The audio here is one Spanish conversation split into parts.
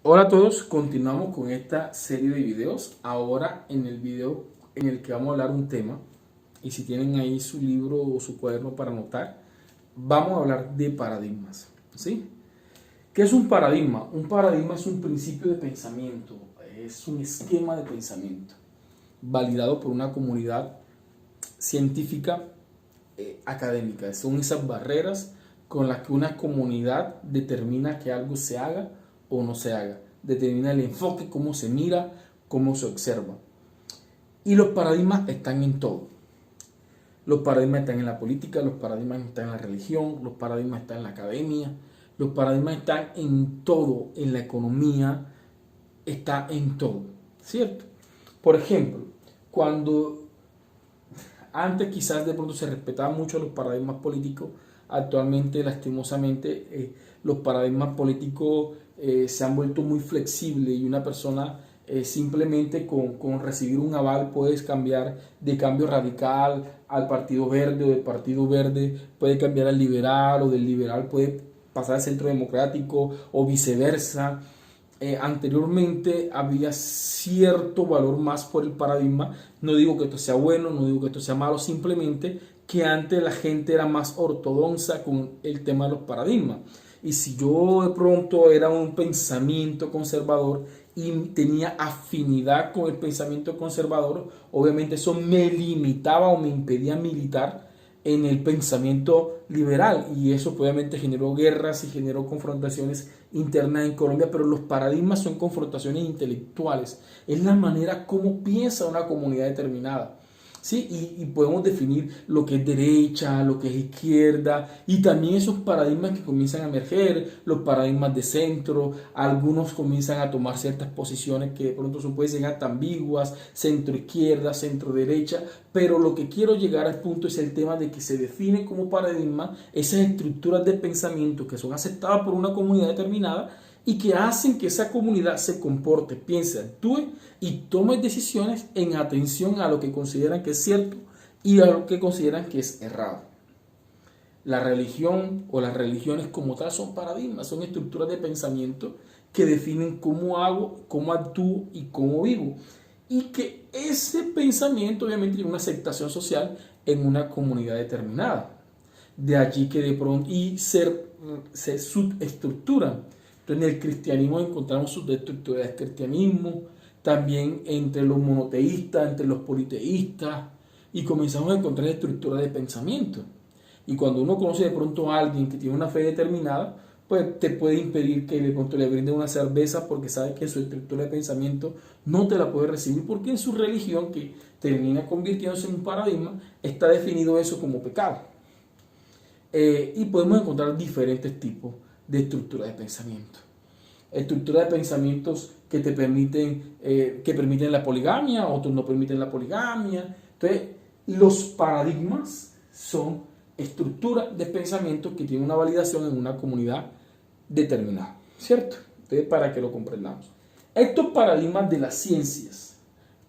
Hola a todos, continuamos con esta serie de videos. Ahora en el video en el que vamos a hablar un tema, y si tienen ahí su libro o su cuaderno para anotar, vamos a hablar de paradigmas, ¿sí? ¿Qué es un paradigma? Un paradigma es un principio de pensamiento, es un esquema de pensamiento validado por una comunidad científica académica. Son esas barreras con las que una comunidad determina que algo se haga o no se haga. Determina el enfoque, cómo se mira, cómo se observa. Y los paradigmas están en todo. Los paradigmas están en la política, los paradigmas están en la religión, los paradigmas están en la academia, los paradigmas están en todo, en la economía, está en todo, ¿cierto? Por ejemplo, cuando antes quizás de pronto se respetaban mucho los paradigmas políticos, actualmente lastimosamente los paradigmas políticos se han vuelto muy flexibles y una persona simplemente con recibir un aval puedes cambiar de cambio radical al partido verde o del partido verde puede cambiar al liberal o del liberal puede pasar al centro democrático o viceversa. Anteriormente había cierto valor más por el paradigma. No digo que esto sea bueno, no digo que esto sea malo, simplemente que antes la gente era más ortodoxa con el tema de los paradigmas. Y si yo de pronto era un pensamiento conservador y tenía afinidad con el pensamiento conservador, obviamente eso me limitaba o me impedía militar en el pensamiento liberal y eso obviamente generó guerras y generó confrontaciones internas en Colombia, pero los paradigmas son confrontaciones intelectuales, es la manera como piensa una comunidad determinada. ¿Sí? Y podemos definir lo que es derecha, lo que es izquierda y también esos paradigmas que comienzan a emerger, los paradigmas de centro, algunos comienzan a tomar ciertas posiciones que de pronto son, pueden ser hasta ambiguas, centro izquierda, centro derecha, pero lo que quiero llegar al punto es el tema de que se define como paradigma esas estructuras de pensamiento que son aceptadas por una comunidad determinada y que hacen que esa comunidad se comporte, piense, actúe y tome decisiones en atención a lo que consideran que es cierto y a lo que consideran que es errado. La religión o las religiones como tal son paradigmas, son estructuras de pensamiento que definen cómo hago, cómo actúo y cómo vivo. Y que ese pensamiento obviamente tiene una aceptación social en una comunidad determinada. De allí que de pronto se subestructuran. Entonces en el cristianismo encontramos subestructuras del cristianismo, también entre los monoteístas, entre los politeístas, y comenzamos a encontrar estructuras de pensamiento. Y cuando uno conoce de pronto a alguien que tiene una fe determinada, pues te puede impedir que de pronto le brinden una cerveza porque sabe que su estructura de pensamiento no te la puede recibir porque en su religión, que termina convirtiéndose en un paradigma, está definido eso como pecado. Y podemos encontrar diferentes tipos de estructuras de pensamiento. Estructuras de pensamientos que te permiten, que permiten la poligamia, otros no permiten la poligamia. Entonces, los paradigmas son estructuras de pensamiento que tienen una validación en una comunidad determinada, ¿cierto? Entonces, para que lo comprendamos. Estos paradigmas de las ciencias,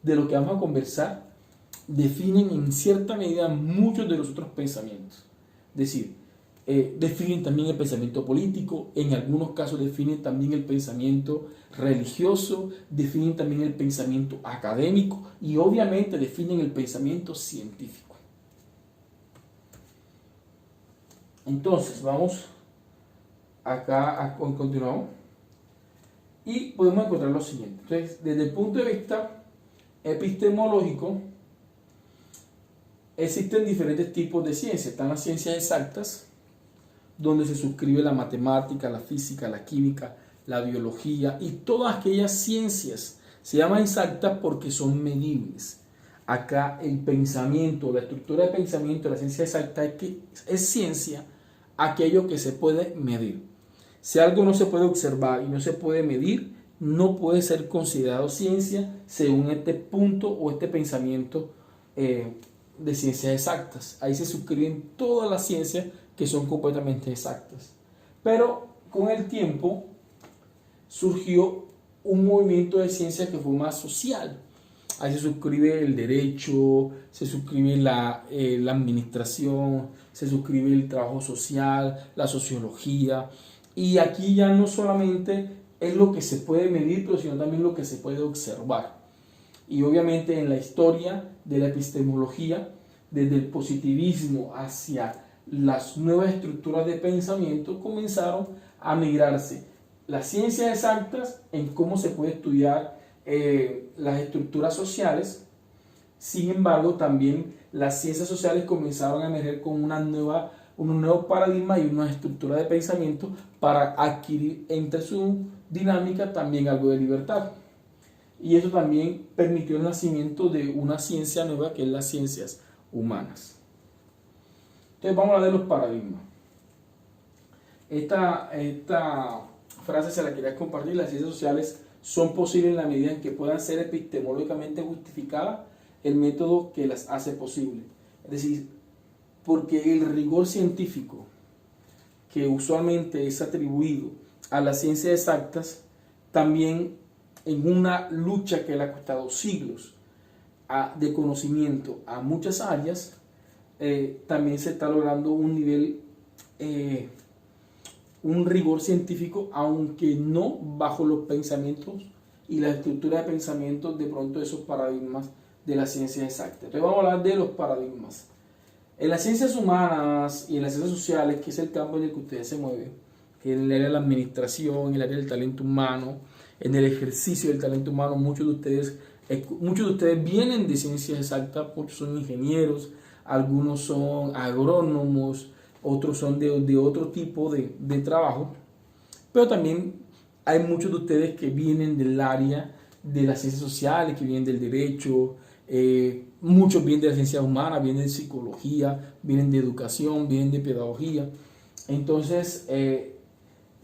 de lo que vamos a conversar, definen en cierta medida muchos de los otros pensamientos. Es decir, definen también el pensamiento político, en algunos casos definen también el pensamiento religioso, definen también el pensamiento académico y obviamente definen el pensamiento científico. Entonces, vamos acá a continuar y podemos encontrar lo siguiente. Entonces, desde el punto de vista epistemológico, existen diferentes tipos de ciencias. Están las ciencias exactas, donde se suscribe la matemática, la física, la química, la biología y todas aquellas ciencias. Se llaman exactas porque son medibles. Acá el pensamiento, la estructura de pensamiento de la ciencia exacta es ciencia, aquello que se puede medir. Si algo no se puede observar y no se puede medir, no puede ser considerado ciencia según este punto o este pensamiento de ciencias exactas. Ahí se suscriben todas las ciencias que son completamente exactas. Pero con el tiempo surgió un movimiento de ciencia que fue más social. Ahí se suscribe el derecho, se suscribe la administración, se suscribe el trabajo social, la sociología. Y aquí ya no solamente es lo que se puede medir, pero sino también lo que se puede observar. Y obviamente en la historia de la epistemología, desde el positivismo hacia las nuevas estructuras de pensamiento, comenzaron a migrarse las ciencias exactas en cómo se puede estudiar las estructuras sociales. Sin embargo, también las ciencias sociales comenzaron a emerger con un nuevo paradigma y una estructura de pensamiento para adquirir entre su dinámica también algo de libertad. Y eso también permitió el nacimiento de una ciencia nueva que es las ciencias humanas. Entonces vamos a hablar de los paradigmas. Esta frase se la quería compartir. Las ciencias sociales son posibles en la medida en que puedan ser epistemológicamente justificadas el método que las hace posible. Es decir, porque el rigor científico que usualmente es atribuido a las ciencias exactas, también en una lucha que le ha costado siglos de conocimiento a muchas áreas, también se está logrando un nivel, un rigor científico, aunque no bajo los pensamientos y la estructura de pensamiento de pronto de esos paradigmas de las ciencias exactas. Entonces vamos a hablar de los paradigmas. En las ciencias humanas y en las ciencias sociales, que es el campo en el que ustedes se mueven, en el área de la administración, en el área del talento humano, en el ejercicio del talento humano, muchos de ustedes vienen de ciencias exactas, muchos son ingenieros, algunos son agrónomos, otros son de otro tipo de trabajo, pero también hay muchos de ustedes que vienen del área de las ciencias sociales, que vienen del derecho, muchos vienen de las ciencias humanas, vienen de psicología, vienen de educación, vienen de pedagogía. Entonces,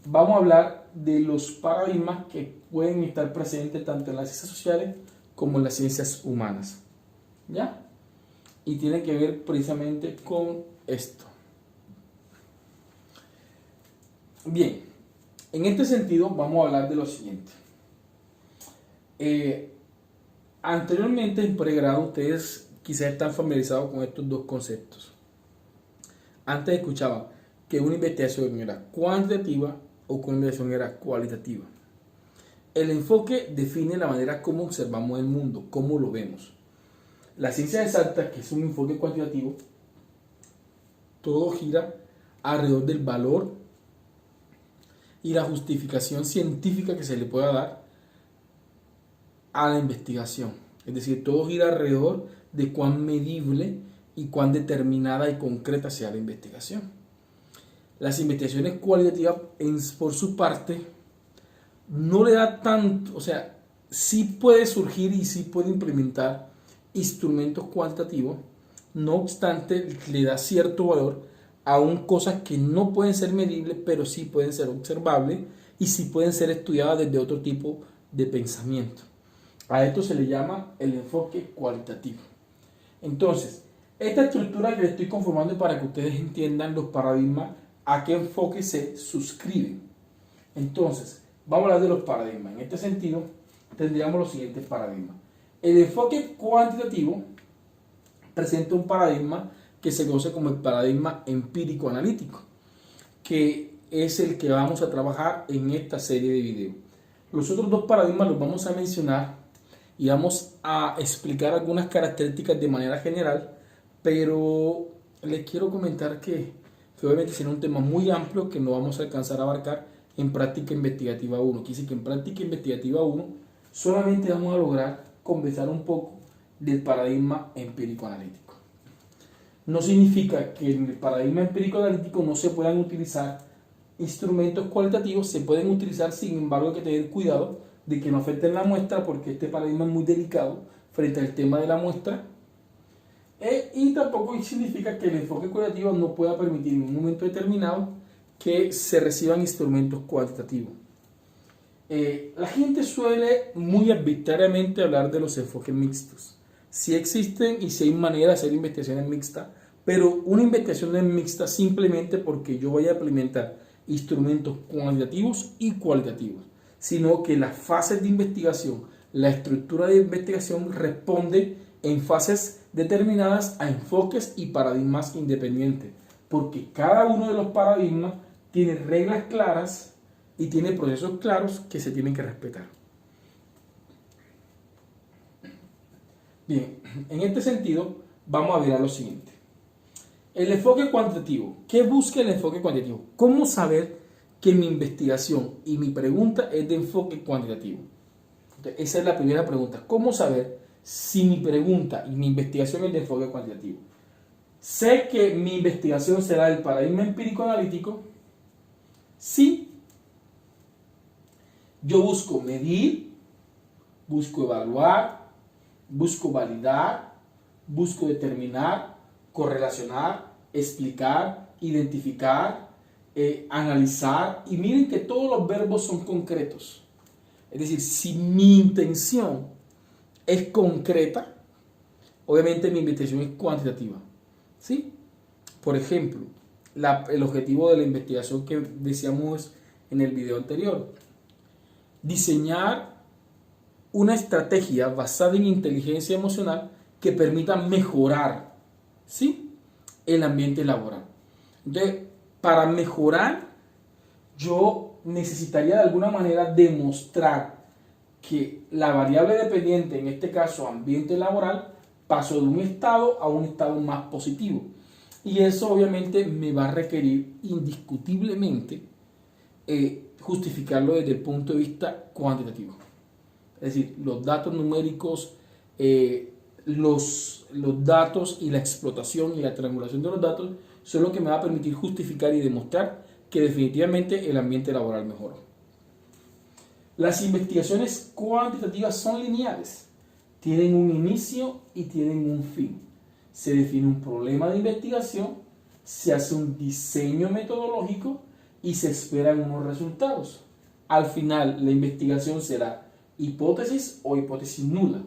vamos a hablar de los paradigmas que pueden estar presentes tanto en las ciencias sociales como en las ciencias humanas. ¿Ya? Y tiene que ver precisamente con esto. Bien, en este sentido vamos a hablar de lo siguiente. Anteriormente en pregrado ustedes quizás están familiarizados con estos dos conceptos. Antes escuchaban que una investigación era cuantitativa o que una investigación era cualitativa. El enfoque define la manera como observamos el mundo, cómo lo vemos. La ciencia exacta, que es un enfoque cuantitativo, todo gira alrededor del valor y la justificación científica que se le pueda dar a la investigación. Es decir, todo gira alrededor de cuán medible y cuán determinada y concreta sea la investigación. Las investigaciones cualitativas, por su parte, no le da tanto, o sea, sí puede surgir y sí puede implementar instrumentos cuantitativos, no obstante, le da cierto valor aún cosas que no pueden ser medibles, pero sí pueden ser observables y sí pueden ser estudiadas desde otro tipo de pensamiento. A esto se le llama el enfoque cualitativo. Entonces, esta estructura que le estoy conformando es para que ustedes entiendan los paradigmas, a qué enfoque se suscriben. Entonces, vamos a hablar de los paradigmas. En este sentido, tendríamos los siguientes paradigmas. El enfoque cuantitativo presenta un paradigma que se conoce como el paradigma empírico-analítico, que es el que vamos a trabajar en esta serie de videos. Los otros dos paradigmas los vamos a mencionar y vamos a explicar algunas características de manera general, pero les quiero comentar que obviamente será un tema muy amplio que no vamos a alcanzar a abarcar en práctica investigativa 1. Quiere decir que en práctica investigativa 1 solamente vamos a lograr conversar un poco del paradigma empírico-analítico. No significa que en el paradigma empírico-analítico no se puedan utilizar instrumentos cualitativos, se pueden utilizar, sin embargo hay que tener cuidado de que no afecten la muestra, porque este paradigma es muy delicado frente al tema de la muestra, y tampoco significa que el enfoque cualitativo no pueda permitir en un momento determinado que se reciban instrumentos cuantitativos. La gente suele muy arbitrariamente hablar de los enfoques mixtos. Sí existen y sí hay manera de hacer investigaciones mixtas, pero una investigación no es mixta simplemente porque yo voy a implementar instrumentos cuantitativos y cualitativos, sino que las fases de investigación, la estructura de investigación responde en fases determinadas a enfoques y paradigmas independientes, porque cada uno de los paradigmas tiene reglas claras y tiene procesos claros que se tienen que respetar. Bien, en este sentido, vamos a ver a lo siguiente. El enfoque cuantitativo. ¿Qué busca el enfoque cuantitativo? ¿Cómo saber que mi investigación y mi pregunta es de enfoque cuantitativo? Entonces, esa es la primera pregunta. ¿Cómo saber si mi pregunta y mi investigación es de enfoque cuantitativo? Sé que mi investigación será del paradigma empírico analítico si yo busco medir, busco evaluar, busco validar, busco determinar, correlacionar, explicar, identificar, analizar. Y miren que todos los verbos son concretos. Es decir, si mi intención es concreta, obviamente mi investigación es cuantitativa. ¿Sí? Por ejemplo, el objetivo de la investigación que decíamos en el video anterior: diseñar una estrategia basada en inteligencia emocional que permita mejorar, ¿sí?, el ambiente laboral. Entonces, para mejorar, yo necesitaría de alguna manera demostrar que la variable dependiente, en este caso ambiente laboral, pasó de un estado a un estado más positivo. Y eso obviamente me va a requerir indiscutiblemente justificarlo desde el punto de vista cuantitativo. Es decir, los datos numéricos, los datos y la explotación y la triangulación de los datos son lo que me va a permitir justificar y demostrar que definitivamente el ambiente laboral mejoró. Las investigaciones cuantitativas son lineales, tienen un inicio y tienen un fin. Se define un problema de investigación, se hace un diseño metodológico y se esperan unos resultados. Al final, la investigación será hipótesis o hipótesis nula.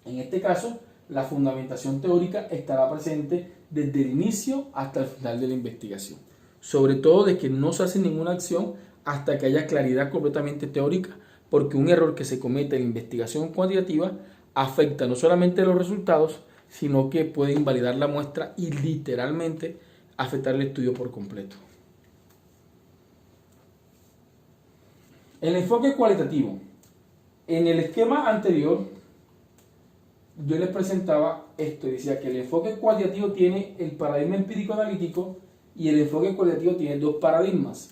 En este caso, la fundamentación teórica estará presente desde el inicio hasta el final de la investigación. Sobre todo de que no se hace ninguna acción hasta que haya claridad completamente teórica, porque un error que se comete en la investigación cuantitativa afecta no solamente los resultados, sino que puede invalidar la muestra y literalmente afectar el estudio por completo. El enfoque cualitativo. En el esquema anterior, yo les presentaba esto y decía que el enfoque cualitativo tiene el paradigma empírico analítico y el enfoque cualitativo tiene dos paradigmas.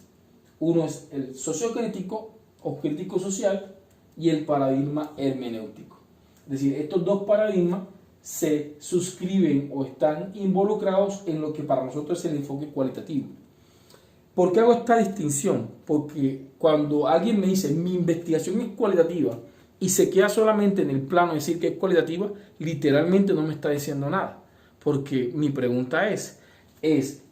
Uno es el sociocrítico o crítico social y el paradigma hermenéutico. Es decir, estos dos paradigmas se suscriben o están involucrados en lo que para nosotros es el enfoque cualitativo. ¿Por qué hago esta distinción? Porque cuando alguien me dice mi investigación es cualitativa y se queda solamente en el plano de decir que es cualitativa, literalmente no me está diciendo nada. Porque mi pregunta ¿es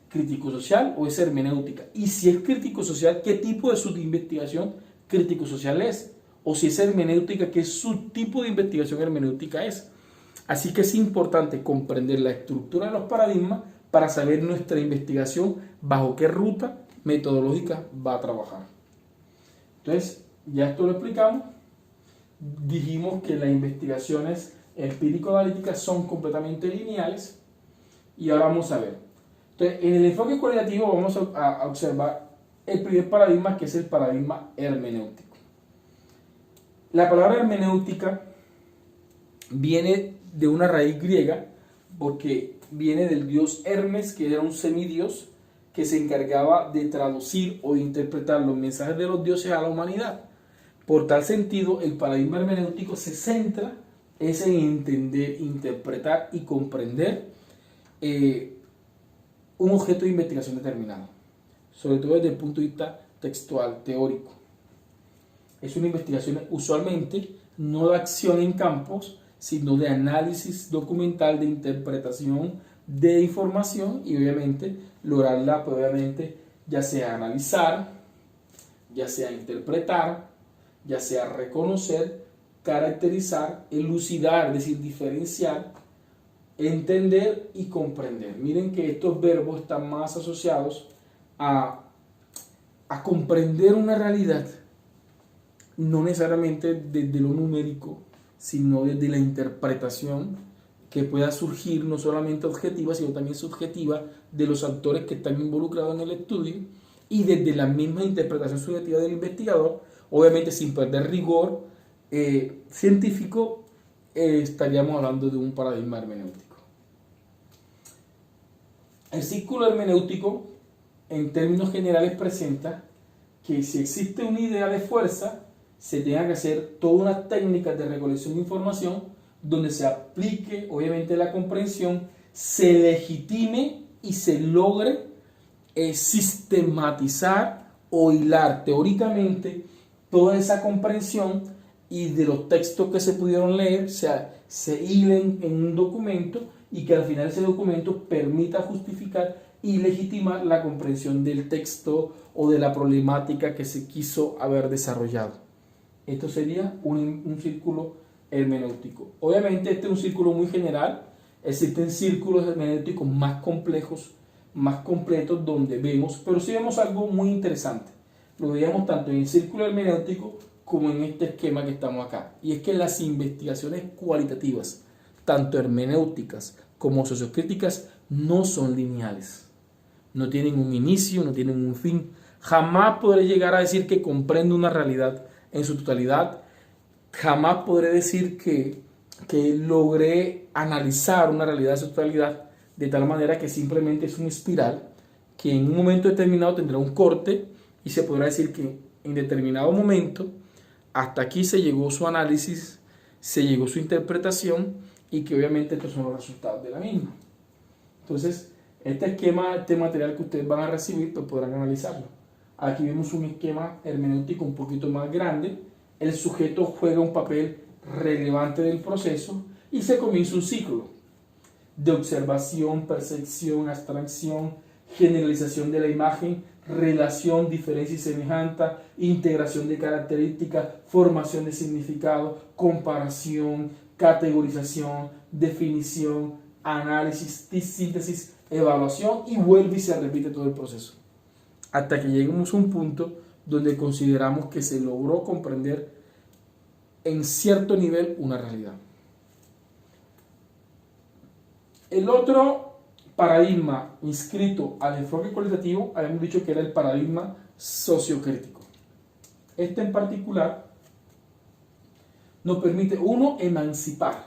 crítico social o es hermenéutica? Y si es crítico social, ¿qué tipo de subinvestigación crítico social es? O si es hermenéutica, ¿qué subtipo de investigación hermenéutica es? Así que es importante comprender la estructura de los paradigmas para saber nuestra investigación bajo qué ruta metodológica va a trabajar. Entonces, ya esto lo explicamos. Dijimos que las investigaciones empírico-analíticas son completamente lineales y ahora vamos a ver. Entonces, en el enfoque cualitativo vamos a observar el primer paradigma, que es el paradigma hermenéutico. La palabra hermenéutica viene de una raíz griega porque viene del dios Hermes, que era un semidios que se encargaba de traducir o de interpretar los mensajes de los dioses a la humanidad. Por tal sentido, el paradigma hermenéutico se centra en entender, interpretar y comprender un objeto de investigación determinado, sobre todo desde el punto de vista textual, teórico. Es una investigación usualmente no de acción en campos, sino de análisis documental, de interpretación de información y obviamente lograrla, pues, obviamente, ya sea analizar, ya sea interpretar, ya sea reconocer, caracterizar, elucidar, es decir, diferenciar, entender y comprender. Miren que estos verbos están más asociados a comprender una realidad, no necesariamente desde lo numérico, sino desde la interpretación que pueda surgir no solamente objetiva, sino también subjetiva de los actores que están involucrados en el estudio y desde la misma interpretación subjetiva del investigador, obviamente sin perder rigor científico, estaríamos hablando de un paradigma hermenéutico. El círculo hermenéutico, en términos generales, presenta que si existe una idea de fuerza, se tenga que hacer toda una técnica de recolección de información donde se aplique, obviamente, la comprensión, se legitime y se logre sistematizar o hilar teóricamente toda esa comprensión, y de los textos que se pudieron leer se hilen en un documento, y que al final ese documento permita justificar y legitimar la comprensión del texto o de la problemática que se quiso haber desarrollado. Esto sería un círculo hermenéutico. Obviamente este es un círculo muy general. Existen círculos hermenéuticos más complejos, más completos, donde vemos, pero sí vemos algo muy interesante. Lo veíamos tanto en el círculo hermenéutico como en este esquema que estamos acá. Y es que las investigaciones cualitativas, tanto hermenéuticas como sociocríticas, no son lineales. No tienen un inicio, no tienen un fin. Jamás podré llegar a decir que comprendo una realidad en su totalidad. Jamás podré decir que logré analizar una realidad en su totalidad, de tal manera que simplemente es una espiral que en un momento determinado tendrá un corte, y se podrá decir que en determinado momento hasta aquí se llegó su análisis, se llegó su interpretación, y que obviamente estos son los resultados de la misma. Entonces, este esquema, este material que ustedes van a recibir, pues podrán analizarlo. Aquí vemos un esquema hermenéutico un poquito más grande. El sujeto juega un papel relevante del proceso y se comienza un ciclo de observación, percepción, abstracción, generalización de la imagen, relación, diferencia y semejanza, integración de características, formación de significado, comparación, categorización, definición, análisis, síntesis, evaluación, y vuelve y se repite todo el proceso hasta que lleguemos a un punto donde consideramos que se logró comprender en cierto nivel una realidad. El otro paradigma inscrito al enfoque cualitativo, habíamos dicho que era el paradigma sociocrítico. Este en particular nos permite, uno, emancipar.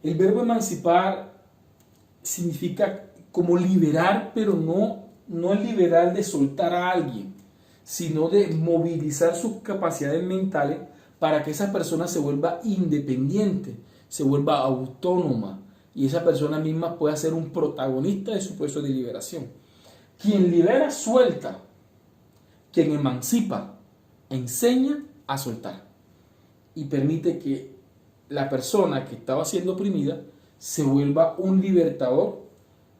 El verbo emancipar significa como liberar, pero no es liberar de soltar a alguien, sino de movilizar sus capacidades mentales para que esa persona se vuelva independiente, se vuelva autónoma, y esa persona misma pueda ser un protagonista de su proceso de liberación. Quien libera, suelta. Quien emancipa, enseña a soltar. Y permite que la persona que estaba siendo oprimida se vuelva un libertador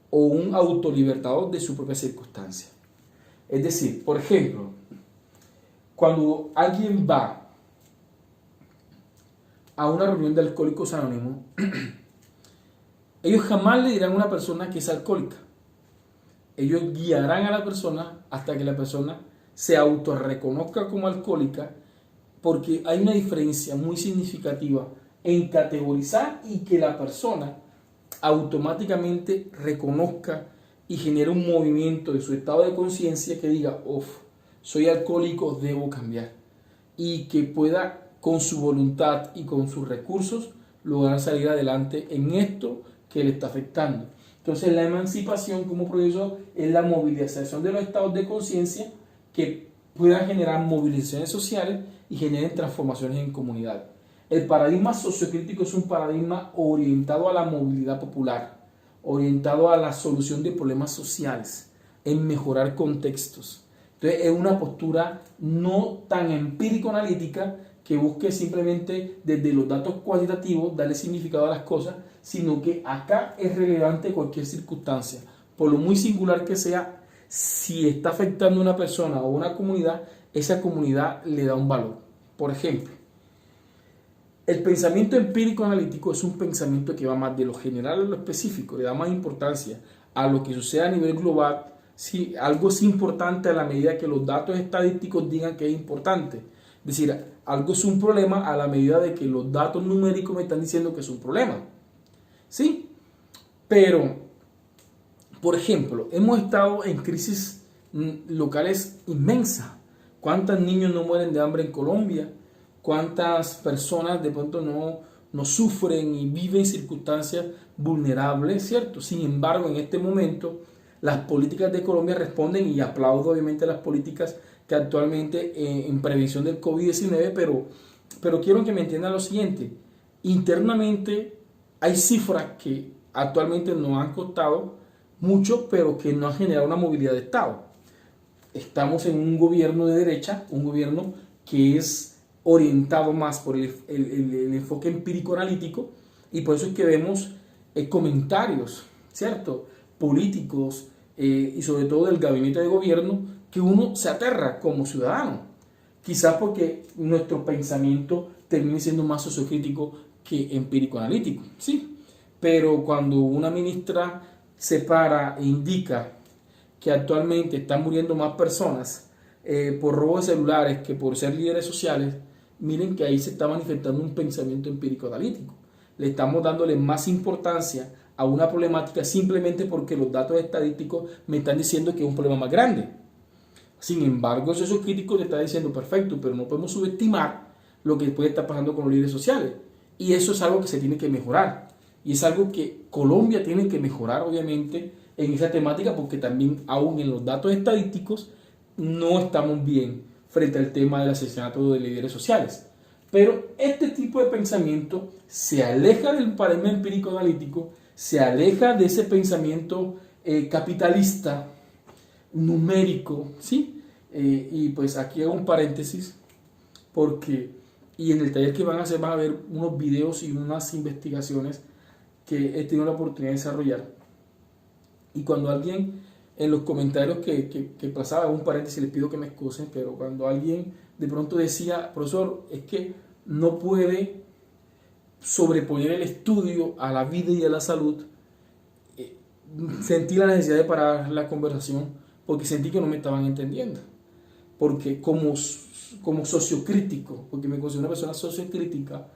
o un autolibertador de su propia circunstancia. Es decir, por ejemplo, cuando alguien va a una reunión de Alcohólicos Anónimos, ellos jamás le dirán a una persona que es alcohólica. Ellos guiarán a la persona hasta que la persona se autorreconozca como alcohólica, porque hay una diferencia muy significativa en categorizar y que la persona automáticamente reconozca y genere un movimiento de su estado de conciencia que diga, soy alcohólico, debo cambiar, y que pueda con su voluntad y con sus recursos lograr salir adelante en esto que le está afectando. Entonces la emancipación como proceso es la movilización de los estados de conciencia que puedan generar movilizaciones sociales y generen transformaciones en comunidad. El paradigma sociocrítico es un paradigma orientado a la movilidad popular, orientado a la solución de problemas sociales, en mejorar contextos. Entonces es una postura no tan empírico-analítica que busque simplemente desde los datos cuantitativos darle significado a las cosas, sino que acá es relevante cualquier circunstancia, por lo muy singular que sea. Si está afectando a una persona o una comunidad, esa comunidad le da un valor. Por ejemplo, el pensamiento empírico-analítico es un pensamiento que va más de lo general a lo específico, le da más importancia a lo que sucede a nivel global. Si algo es importante a la medida que los datos estadísticos digan que es importante. Es decir, algo es un problema a la medida de que los datos numéricos me están diciendo que es un problema. ¿Sí? Pero, por ejemplo, hemos estado en crisis local es inmensa. ¿Cuántos niños no mueren de hambre en Colombia? ¿Cuántas personas de pronto no sufren y viven circunstancias vulnerables, ¿cierto? Sin embargo, en este momento, las políticas de Colombia responden, y aplaudo obviamente las políticas que actualmente en prevención del COVID-19, pero quiero que me entiendan lo siguiente. Internamente hay cifras que actualmente nos han costado mucho, pero que no han generado una movilidad de Estado. Estamos en un gobierno de derecha, un gobierno que es orientado más por el enfoque empírico-analítico, y por eso es que vemos comentarios, ¿cierto?, políticos y sobre todo del gabinete de gobierno, que uno se aterra como ciudadano. Quizás porque nuestro pensamiento termine siendo más sociocrítico que empírico-analítico, ¿sí? Pero cuando una ministra se para e indica que actualmente están muriendo más personas por robo de celulares que por ser líderes sociales, miren que ahí se está manifestando un pensamiento empírico-analítico. Le estamos dándole más importancia a una problemática simplemente porque los datos estadísticos me están diciendo que es un problema más grande. Sin embargo, esos críticos le están diciendo perfecto, pero no podemos subestimar lo que puede estar pasando con los líderes sociales. Y eso es algo que se tiene que mejorar. Y es algo que Colombia tiene que mejorar, obviamente, en esa temática, porque también, aún en los datos estadísticos, no estamos bien frente al tema del asesinato de líderes sociales. Pero este tipo de pensamiento se aleja del paradigma empírico analítico, se aleja de ese pensamiento capitalista, numérico, ¿sí? Y pues aquí hago un paréntesis, porque, y en el taller que van a hacer van a ver unos videos y unas investigaciones que he tenido la oportunidad de desarrollar. Y cuando alguien en los comentarios que pasaba, un paréntesis, les pido que me excusen, pero cuando alguien de pronto decía, profesor, es que no puede sobreponer el estudio a la vida y a la salud, sentí la necesidad de parar la conversación porque sentí que no me estaban entendiendo. Porque como sociocrítico, porque me considero una persona sociocrítica,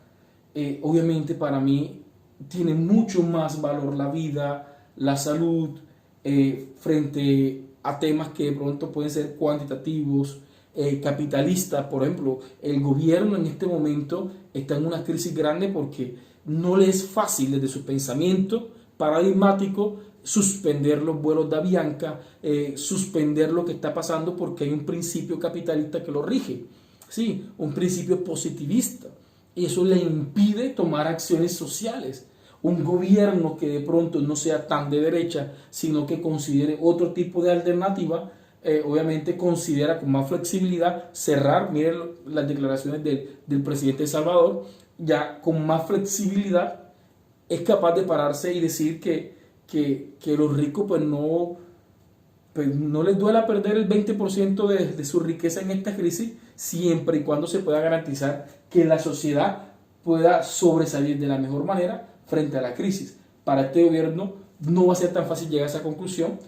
obviamente para mí tiene mucho más valor la vida, la salud, frente a temas que de pronto pueden ser cuantitativos, capitalistas. Por ejemplo, el gobierno en este momento está en una crisis grande porque no le es fácil desde su pensamiento paradigmático suspender los vuelos de Avianca, suspender lo que está pasando, porque hay un principio capitalista que lo rige, ¿sí? Un principio positivista, y eso le impide tomar acciones sociales. Un gobierno que de pronto no sea tan de derecha, sino que considere otro tipo de alternativa, obviamente considera con más flexibilidad cerrar. Miren las declaraciones del presidente de Salvador, ya con más flexibilidad es capaz de pararse y decir que los ricos pues no les duela perder el 20% de su riqueza en esta crisis, siempre y cuando se pueda garantizar que la sociedad pueda sobresalir de la mejor manera frente a la crisis. Para este gobierno no va a ser tan fácil llegar a esa conclusión,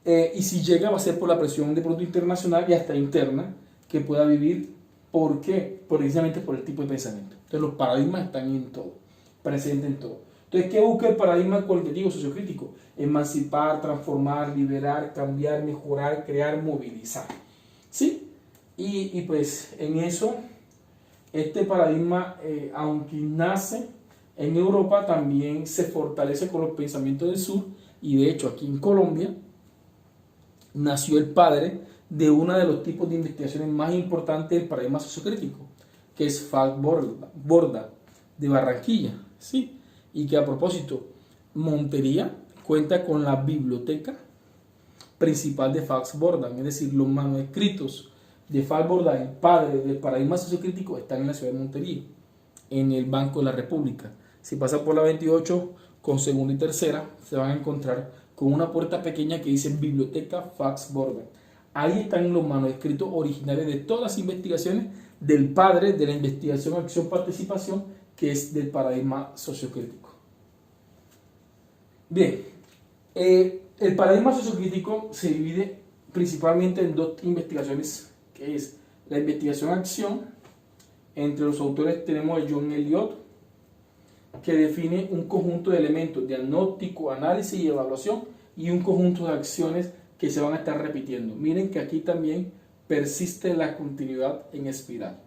y si llega va a ser por la presión de pronto internacional y hasta interna que pueda vivir. ¿Por qué? Precisamente por el tipo de pensamiento. Entonces los paradigmas están en todo, presentes en todo. Entonces, ¿qué busca el paradigma cualitativo sociocrítico? Emancipar, transformar, liberar, cambiar, mejorar, crear, movilizar. ¿Sí? Y pues en eso, este paradigma, aunque nace en Europa, también se fortalece con los pensamientos del sur, y de hecho aquí en Colombia nació el padre de uno de los tipos de investigaciones más importantes del paradigma sociocrítico, que es Falk Borda, de Barranquilla, ¿sí? Y que, a propósito, Montería cuenta con la biblioteca principal de Falk Borda, es decir, los manuscritos de Falk Borda, el padre del paradigma sociocrítico, están en la ciudad de Montería, en el Banco de la República. Si pasan por la 28 con segunda y tercera, se van a encontrar con una puerta pequeña que dice Biblioteca Falk Borda. Ahí están los manuscritos originales de todas las investigaciones del padre de la investigación, acción, participación, que es del paradigma sociocrítico. Bien, el paradigma sociocrítico se divide principalmente en dos investigaciones, que es la investigación-acción. Entre los autores tenemos a John Eliot, que define un conjunto de elementos: diagnóstico, análisis y evaluación, y un conjunto de acciones que se van a estar repitiendo. Miren que aquí también persiste la continuidad en espiral.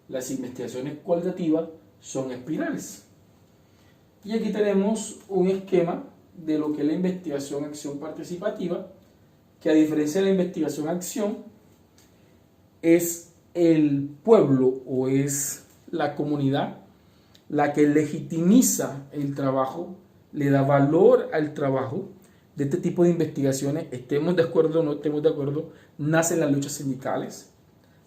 Las investigaciones cualitativas son espirales. Y aquí tenemos un esquema de lo que es la investigación-acción participativa, que a diferencia de la investigación-acción, es el pueblo o es la comunidad la que legitimiza el trabajo, le da valor al trabajo de este tipo de investigaciones, estemos de acuerdo o no estemos de acuerdo. Nacen las luchas sindicales,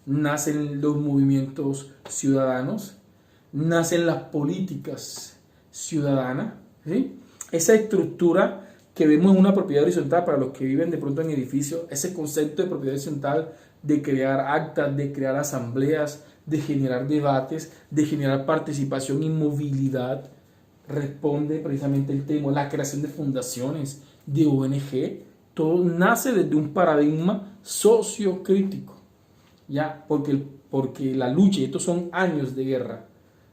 nacen los movimientos ciudadanos, nacen las políticas ciudadanas, ¿sí? Esa estructura que vemos en una propiedad horizontal para los que viven de pronto en edificios, ese concepto de propiedad horizontal, de crear actas, de crear asambleas, de generar debates, de generar participación y movilidad, responde precisamente el tema, la creación de fundaciones, de ONG, todo nace desde un paradigma sociocrítico, ¿ya? Porque la lucha, y estos son años de guerra,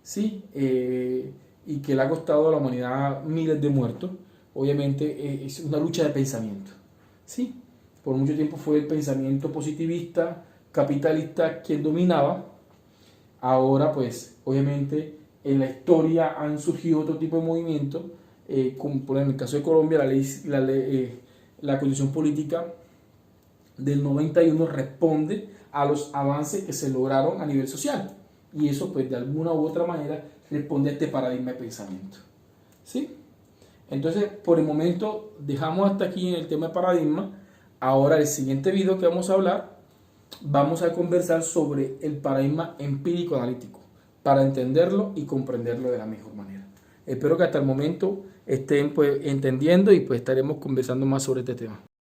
¿sí? Y que le ha costado a la humanidad miles de muertos, obviamente es una lucha de pensamiento, ¿sí? Por mucho tiempo fue el pensamiento positivista, capitalista quien dominaba. Ahora pues obviamente en la historia han surgido otro tipo de movimientos, como por en el caso de Colombia la constitución política del 91 responde a los avances que se lograron a nivel social, y eso pues de alguna u otra manera responde a este paradigma de pensamiento, ¿sí? Entonces por el momento dejamos hasta aquí en el tema de paradigma. Ahora el siguiente video que vamos a hablar, vamos a conversar sobre el paradigma empírico analítico para entenderlo y comprenderlo de la mejor manera. Espero que hasta el momento estén pues entendiendo, y pues estaremos conversando más sobre este tema.